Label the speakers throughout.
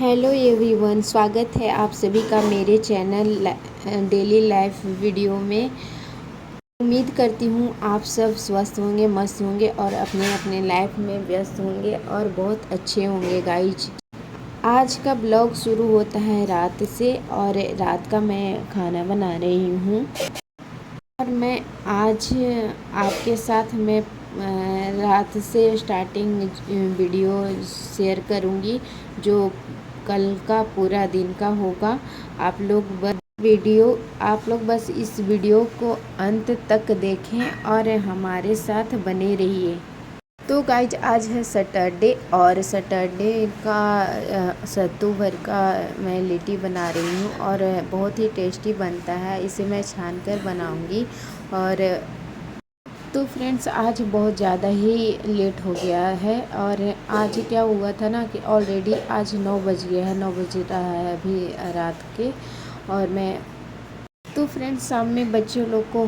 Speaker 1: Hello everyone, स्वागत है आप सभी का मेरे चैनल डेली लाइफ वीडियो में। उम्मीद करती हूँ आप सब स्वस्थ होंगे, मस्त होंगे और अपने अपने लाइफ में व्यस्त होंगे और बहुत अच्छे होंगे गाइज। आज का ब्लॉग शुरू होता है रात से और रात का मैं खाना बना रही हूँ और मैं आज आपके साथ मैं रात से स्टार्टिंग वीडियो शेयर करूँगी जो कल का पूरा दिन का होगा। आप लोग बस इस वीडियो को अंत तक देखें और हमारे साथ बने रहिए। तो गाइज आज है सैटरडे और सैटरडे का सत्तू भर का मैं लिट्टी बना रही हूँ और बहुत ही टेस्टी बनता है। इसे मैं छान कर बनाऊँगी। और तो फ्रेंड्स आज बहुत ज़्यादा ही लेट हो गया है और आज क्या हुआ था ना कि ऑलरेडी आज 9 बज गया है, 9 बज रहा है अभी रात के। और मैं तो फ्रेंड्स शाम में बच्चों लोग को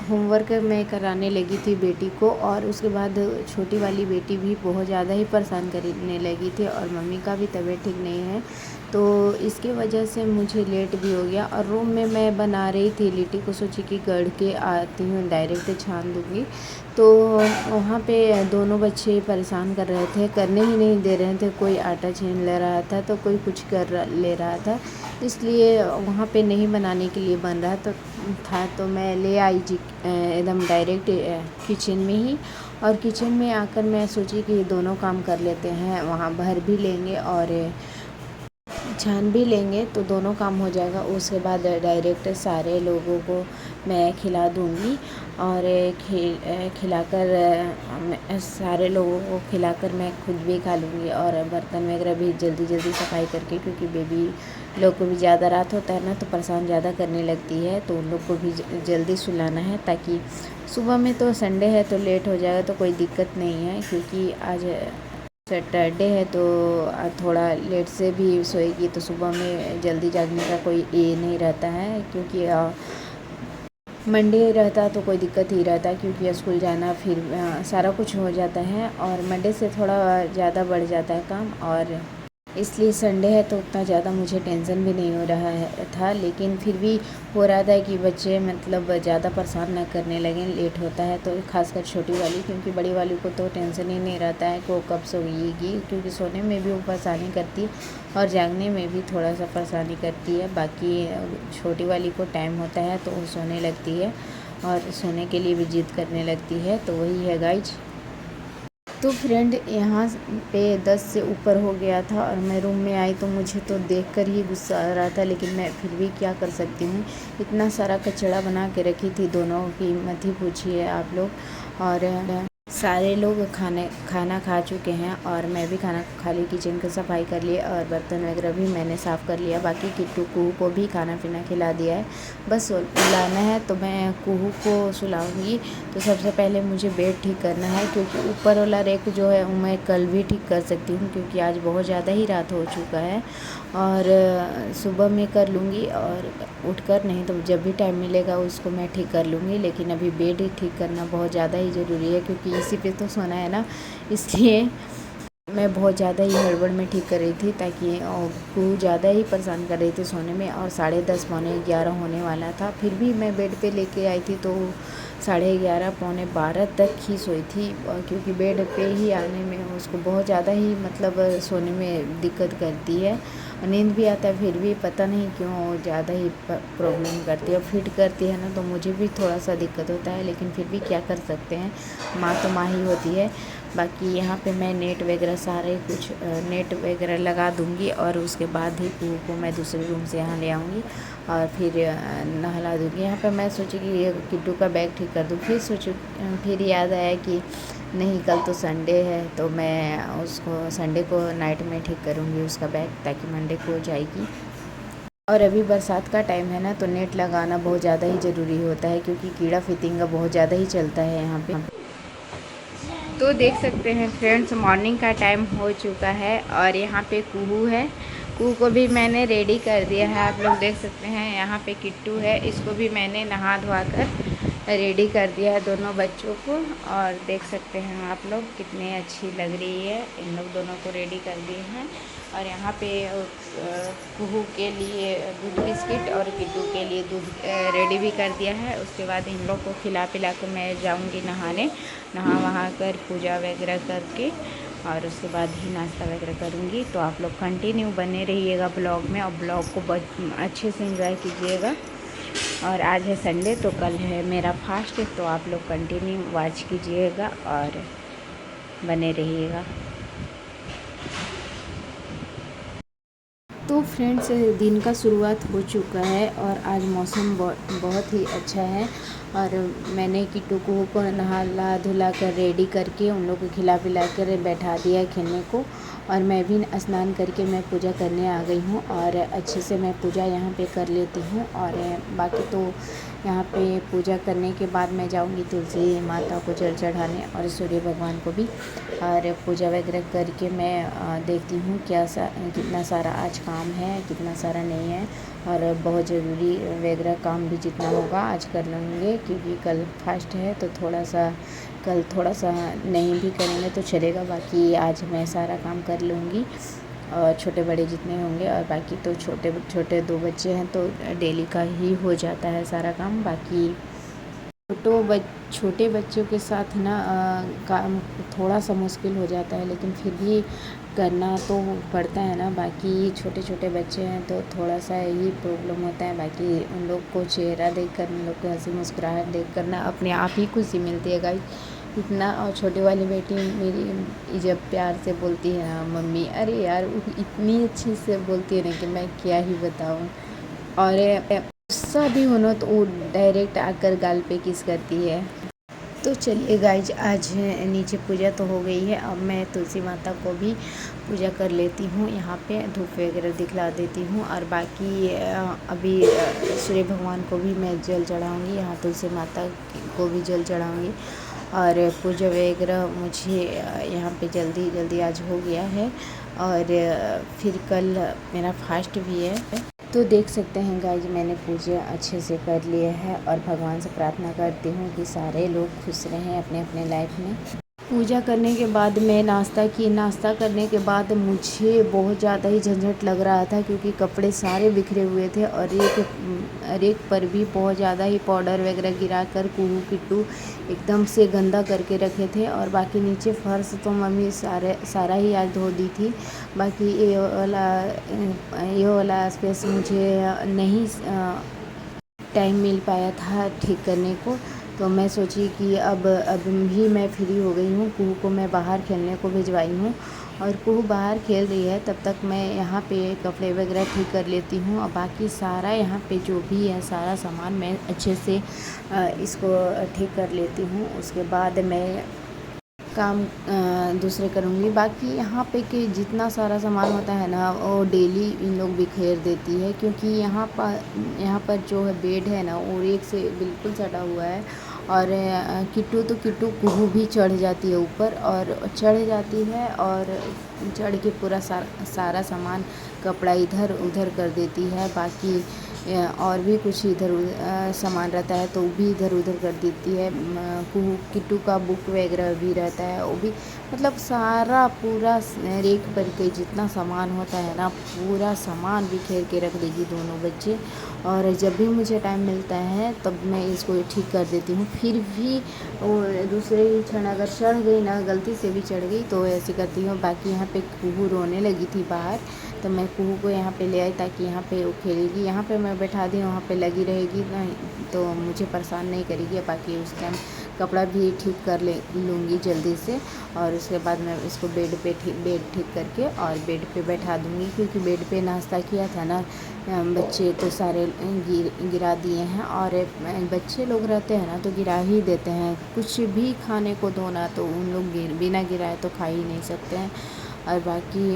Speaker 1: होमवर्क मैं कराने लगी थी बेटी को, और उसके बाद छोटी वाली बेटी भी बहुत ज़्यादा ही परेशान करने लगी थी और मम्मी का भी तबीयत ठीक नहीं है, तो इसकी वजह से मुझे लेट भी हो गया। और रूम में मैं बना रही थी लिट्टी को, सोची कि गढ़ के आती हूँ डायरेक्ट छान दूँगी। तो वहाँ पे दोनों बच्चे परेशान कर रहे थे, करने ही नहीं दे रहे थे। कोई आटा छीन ले रहा था तो कोई कुछ कर ले रहा था, इसलिए वहाँ पे नहीं बनाने के लिए बन रहा तो मैं ले आई जी एकदम डायरेक्ट किचन में ही। और किचन में आकर मैं सोची कि दोनों काम कर लेते हैं, वहाँ भर भी लेंगे और छान भी लेंगे तो दोनों काम हो जाएगा। उसके बाद डायरेक्ट सारे लोगों को मैं खिला दूँगी और खिलाकर सारे लोगों को खिलाकर मैं खुद भी खा लूँगी। और बर्तन वगैरह भी जल्दी जल्दी सफाई करके, क्योंकि बेबी लोग को भी ज़्यादा रात होता है ना तो परेशान ज़्यादा करने लगती है, तो उन लोग को भी जल्दी सुलाना है ताकि सुबह में तो संडे है तो लेट हो जाएगा तो कोई दिक्कत नहीं है, क्योंकि आज सैटरडे है तो थोड़ा लेट से भी सोएगी तो सुबह में जल्दी जागने का कोई ये नहीं रहता है। क्योंकि मंडे रहता तो कोई दिक्कत ही रहता है, क्योंकि स्कूल जाना फिर सारा कुछ हो जाता है और मंडे से थोड़ा ज़्यादा बढ़ जाता है काम, और इसलिए संडे है तो उतना ज़्यादा मुझे टेंशन भी नहीं हो रहा है था। लेकिन फिर भी हो रहा था कि बच्चे मतलब ज़्यादा परेशान ना करने लगें, लेट होता है तो खासकर छोटी वाली, क्योंकि बड़ी वाली को तो टेंशन ही नहीं रहता है कि वो कब सोएगी, क्योंकि सोने में भी वो परेशानी करती है और जागने में भी थोड़ा सा परेशानी करती है। बाकी छोटी वाली को टाइम होता है तो वो सोने लगती है और सोने के लिए भी जिद करने लगती है, तो वही है गाइज। तो फ्रेंड यहाँ पे 10 से ऊपर हो गया था और मैं रूम में आई तो मुझे तो देखकर ही गुस्सा आ रहा था, लेकिन मैं फिर भी क्या कर सकती हूँ। इतना सारा कचरा बना के रखी थी, दोनों की मत ही पूछिए आप लोग। और सारे लोग खाना खा चुके हैं और मैं भी खाना खा ली, किचन की सफाई कर ली और बर्तन वगैरह भी मैंने साफ़ कर लिया। बाकी किट्टू कुहू को भी खाना पीना खिला दिया है, बस सुलाना है तो मैं कुहू को सुलाऊंगी। तो सबसे पहले मुझे बेड ठीक करना है, क्योंकि ऊपर वाला रेक जो है वो मैं कल भी ठीक कर सकती हूँ, क्योंकि आज बहुत ज़्यादा ही रात हो चुका है और सुबह में कर लूँगी और उठकर, नहीं तो जब भी टाइम मिलेगा उसको मैं ठीक कर लूँगी। लेकिन अभी बेड ही ठीक करना बहुत ज़्यादा ही ज़रूरी है, क्योंकि इसी पे तो सोना है ना, इसलिए मैं बहुत ज़्यादा ही हड़बड़ में ठीक कर रही थी, ताकि वो ज़्यादा ही परेशान कर रही थी सोने में। और 10:30 पौने 11 होने वाला था, फिर भी मैं बेड पे लेके आई थी तो 11:30 पौने 12 तक ही सोई थी, क्योंकि बेड पे ही आने में उसको बहुत ज़्यादा ही मतलब सोने में दिक्कत करती है। नींद भी आता है, फिर भी पता नहीं क्यों ज़्यादा ही प्रॉब्लम करती है। फिट करती है ना तो मुझे भी थोड़ा सा दिक्कत होता है, लेकिन फिर भी क्या कर सकते हैं, माँ तो माँ ही होती है। बाकी यहाँ पे मैं नेट वगैरह सारे कुछ नेट वगैरह लगा दूँगी और उसके बाद ही कुहू को मैं दूसरे रूम से यहाँ ले आऊँगी और फिर नहला दूँगी। यहाँ पे मैं सोची कि ये किट्टू का बैग ठीक कर दूँ, फिर याद आया कि नहीं कल तो संडे है, तो मैं उसको संडे को नाइट में ठीक करूँगी उसका बैग, ताकि मंडे को हो जाएगी। और अभी बरसात का टाइम है ना तो नेट लगाना बहुत ज़्यादा ही ज़रूरी होता है, क्योंकि कीड़ा फितिंगा बहुत ज़्यादा ही चलता है यहाँ पे। तो देख सकते हैं फ्रेंड्स, मॉर्निंग का टाइम हो चुका है और यहाँ पे कुहू है, कुहू को भी मैंने रेडी कर दिया है। आप लोग देख सकते हैं यहाँ पे किट्टू है, इसको भी मैंने नहा धोवा कर
Speaker 2: रेडी कर दिया है दोनों बच्चों को, और देख सकते हैं आप लोग कितनी अच्छी लग रही है। इन लोग दोनों को रेडी कर दिए हैं। और यहाँ पे कुहू के लिए दूध बिस्किट और किट्टू के लिए दूध रेडी भी कर दिया है। उसके बाद इन लोग को खिला पिला के मैं जाऊँगी नहाने, नहा वहा कर पूजा वगैरह करके, और उसके बाद ही नाश्ता वगैरह करूँगी। तो आप लोग कंटिन्यू बने रहिएगा ब्लॉग में, और ब्लॉग को अच्छे से एंजॉय कीजिएगा। और आज है संडे, तो कल है मेरा फास्ट, तो आप लोग कंटिन्यू वॉच कीजिएगा और बने रहिएगा।
Speaker 1: तो फ्रेंड्स, दिन का शुरुआत हो चुका है और आज मौसम बहुत ही अच्छा है। और मैंने किट्टू को नहा धुला कर रेडी करके उन लोग को खिला पिला कर बैठा दिया खेलने को। और मैं भी स्नान करके मैं पूजा करने आ गई हूँ, और अच्छे से मैं पूजा यहाँ पे कर लेती हूँ। और बाकी तो यहाँ पे पूजा करने के बाद मैं जाऊँगी तुलसी माता को जल चढ़ाने और सूर्य भगवान को भी। और पूजा वगैरह करके मैं देखती हूँ कितना सारा आज काम है, कितना सारा नहीं है। और बहुत ज़रूरी वगैरह काम भी जितना होगा आज कर लेंगे, क्योंकि कल फास्ट है। तो कल थोड़ा सा नहीं भी करेंगे तो चलेगा, बाकी आज मैं सारा काम कर लूँगी, और छोटे बड़े जितने होंगे। और बाकी तो छोटे छोटे 2 बच्चे हैं तो डेली का ही हो जाता है सारा काम। बाकी छोटे बच्चों के साथ ना काम थोड़ा सा मुश्किल हो जाता है, लेकिन फिर भी करना तो पड़ता है ना। बाकी छोटे छोटे बच्चे हैं तो थोड़ा सा यही प्रॉब्लम होता है। बाकी उन लोग को चेहरा देखकर, उन लोग को हंसी मुस्कुराहट देखकर ना अपने आप ही खुशी मिलती है गाइस इतना। और छोटे वाली बेटी मेरी जब प्यार से बोलती है ना मम्मी, अरे यार इतनी अच्छी से बोलती है ना कि मैं क्या ही बताऊँ। और गुस्सा भी हो ना तो वो डायरेक्ट आकर गाल पे किस करती है। तो चलिए गाइज, आज नीचे पूजा तो हो गई है। अब मैं तुलसी माता को भी पूजा कर लेती हूँ, यहाँ पे धूप वगैरह दिखला देती हूँ। और बाकी अभी सूर्य भगवान को भी मैं जल चढ़ाऊँगी, यहाँ तुलसी माता को भी जल चढ़ाऊँगी। और पूजा वगैरह मुझे यहाँ पे जल्दी जल्दी आज हो गया है। और फिर कल मेरा फास्ट भी है। तो देख सकते हैं गाइज, मैंने पूजा अच्छे से कर लिया है, और भगवान से प्रार्थना करती हूँ कि सारे लोग खुश रहें अपने अपने लाइफ में। पूजा करने के बाद मैं नाश्ता करने के बाद मुझे बहुत ज़्यादा ही झंझट लग रहा था, क्योंकि कपड़े सारे बिखरे हुए थे, और एक पर भी बहुत ज़्यादा ही पाउडर वगैरह गिरा कर कुहू किट्टू एकदम से गंदा करके रखे थे। और बाकी नीचे फर्श तो मम्मी सारा ही आज धो दी थी। बाकी ये वाला स्पेस मुझे नहीं टाइम मिल पाया था ठीक करने को। तो मैं सोची कि अब भी मैं फ्री हो गई हूँ, कुहू को मैं बाहर खेलने को भिजवाई हूँ, और कुहू बाहर खेल रही है। तब तक मैं यहाँ पे कपड़े वगैरह ठीक कर लेती हूँ। और बाकी सारा यहाँ पे जो भी है सारा सामान मैं अच्छे से इसको ठीक कर लेती हूँ। उसके बाद मैं काम दूसरे करूँगी। बाकी यहाँ पे कि जितना सारा सामान होता है ना वो डेली इन लोग बिखेर देती है, क्योंकि यहाँ पर जो है बेड है ना वो एक से बिल्कुल सटा हुआ है। और किट्टू कुहू भी चढ़ जाती है ऊपर, और चढ़ जाती है और चढ़ के पूरा सारा सामान कपड़ा इधर उधर कर देती है। बाकी और भी कुछ इधर सामान रहता है तो वो भी इधर उधर कर देती है। किट्टू का बुक वगैरह भी रहता है, वो भी मतलब सारा पूरा रेक पर के जितना सामान होता है ना पूरा सामान बिखेर के रख देगी दोनों बच्चे। और जब भी मुझे टाइम मिलता है तब मैं इसको ठीक कर देती हूँ। फिर भी वो दूसरे ही क्षण अगर चढ़ गई ना, गलती से भी चढ़ गई तो ऐसे करती हूँ। बाकी यहाँ पे कुहू रोने लगी थी बाहर, तो मैं कुहू को यहाँ पे ले आई ताकि यहाँ पे वो खेलेगी। यहाँ पे मैं बैठा दी, वहाँ पे लगी रहेगी नहीं तो मुझे परेशान नहीं करेगी। बाकी उस टाइम कपड़ा भी ठीक कर लूँगी जल्दी से, और उसके बाद मैं इसको बेड ठीक करके और बेड पे बैठा दूँगी, क्योंकि बेड पे नाश्ता किया था ना बच्चे तो सारे गिरा दिए हैं। और बच्चे लोग रहते हैं ना तो गिरा ही देते हैं, कुछ भी खाने को दो ना तो उन लोग बिना गिराए तो खा ही नहीं सकते हैं। और बाकी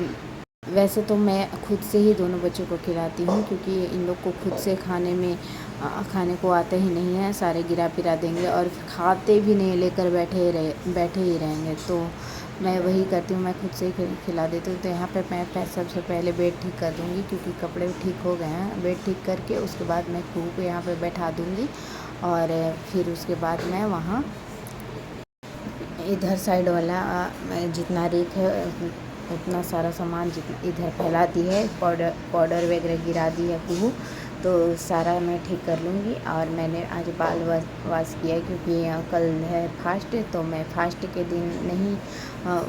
Speaker 1: वैसे तो मैं खुद से ही दोनों बच्चों को खिलाती हूँ, क्योंकि इन लोग को खुद से खाने को आता ही नहीं है, सारे गिरा पिरा देंगे और खाते भी नहीं, लेकर बैठे ही रहेंगे। तो मैं वही करती हूँ, मैं खुद से ही खिला देती हूँ। तो यहाँ पे मैं सबसे पहले बेड ठीक कर दूँगी, क्योंकि कपड़े ठीक हो गए हैं। बेड ठीक करके उसके बाद मैं कुहू को यहाँ पे बैठा दूँगी, और फिर उसके बाद मैं वहाँ इधर साइड वाला जितना रेक है उतना सारा सामान जितना इधर फैला दी है, पाउडर वगैरह गिरा दी है कुहू, तो सारा मैं ठीक कर लूँगी। और मैंने आज बाल वाश किया क्योंकि कल है फास्ट, तो मैं फास्ट के दिन नहीं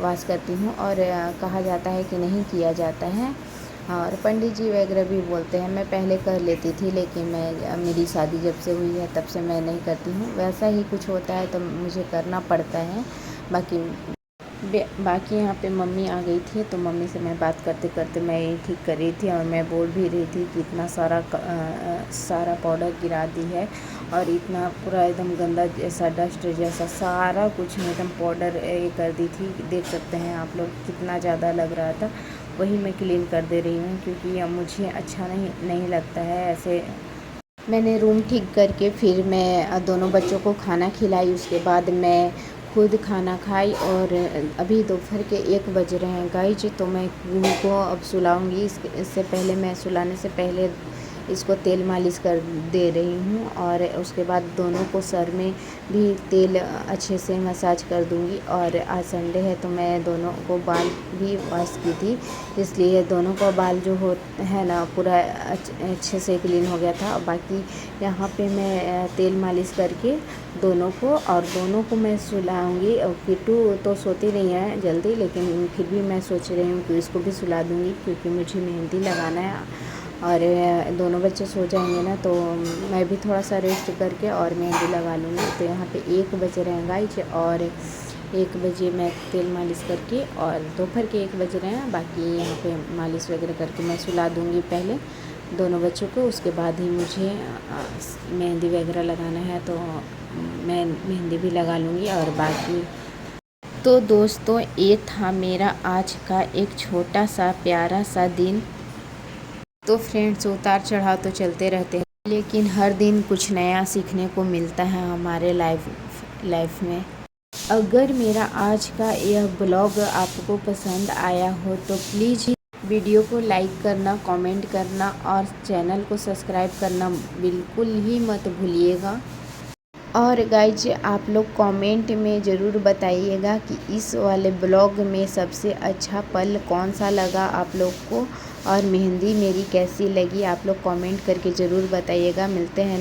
Speaker 1: वाश करती हूँ और कहा जाता है कि नहीं किया जाता है, और पंडित जी वगैरह भी बोलते हैं। मैं पहले कर लेती थी, लेकिन मेरी शादी जब से हुई है तब से मैं नहीं करती हूँ। वैसा ही कुछ होता है तो मुझे करना पड़ता है। बाकी यहाँ पे मम्मी आ गई थी, तो मम्मी से मैं बात करते करते मैं ये ठीक कर रही थी और मैं बोल भी रही थी कि इतना सारा पाउडर गिरा दी है और इतना पूरा एकदम गंदा जैसा डस्ट जैसा सारा कुछ एकदम पाउडर ये कर दी थी। देख सकते हैं आप लोग कितना ज़्यादा लग रहा था, वही मैं क्लीन कर दे रही हूँ क्योंकि मुझे अच्छा नहीं लगता है ऐसे। मैंने रूम ठीक करके फिर मैं दोनों बच्चों को खाना खिलाई, उसके बाद मैं खुद खाना खाई और अभी दोपहर के 1 बज रहे हैं गाइज। तो मैं गुहू को अब सुलाऊंगी। इससे पहले मैं सुलाने से पहले इसको तेल मालिश कर दे रही हूँ और उसके बाद दोनों को सर में भी तेल अच्छे से मसाज कर दूँगी। और आज संडे है तो मैं दोनों को बाल भी वॉश की थी, इसलिए दोनों का बाल जो है ना पूरा अच्छे से क्लीन हो गया था। बाकी यहाँ पे मैं तेल मालिश करके दोनों को मैं सुलाऊंगी। और किट्टू तो सोती नहीं है जल्दी, लेकिन फिर भी मैं सोच रही हूँ कि इसको भी सुला दूँगी क्योंकि मुझे मेहंदी लगाना है और दोनों बच्चे सो जाएंगे ना तो मैं भी थोड़ा सा रेस्ट करके और मेहंदी लगा लूँगी। तो यहाँ पे 1 बज रहे हैं गाइज और 1 बजे मैं तेल मालिश करके, और दोपहर के 1 बज रहे हैं, बाकी यहाँ पे मालिश वगैरह करके मैं सुला दूँगी पहले दोनों बच्चों को। उसके बाद ही मुझे मेहंदी वगैरह लगाना है तो मैं मेहंदी भी लगा लूँगी। और बाकी तो दोस्तों ये था मेरा आज का एक छोटा सा प्यारा सा दिन। तो फ्रेंड्स उतार चढ़ाव तो चलते रहते हैं, लेकिन हर दिन कुछ नया सीखने को मिलता है हमारे लाइफ में। अगर मेरा आज का यह ब्लॉग आपको पसंद आया हो तो प्लीज़ वीडियो को लाइक करना, कमेंट करना और चैनल को सब्सक्राइब करना बिल्कुल ही मत भूलिएगा। और गाइज आप लोग कमेंट में ज़रूर बताइएगा कि इस वाले ब्लॉग में सबसे अच्छा पल कौन सा लगा आप लोग को, और मेहंदी मेरी कैसी लगी, आप लोग कमेंट करके ज़रूर बताइएगा। मिलते हैं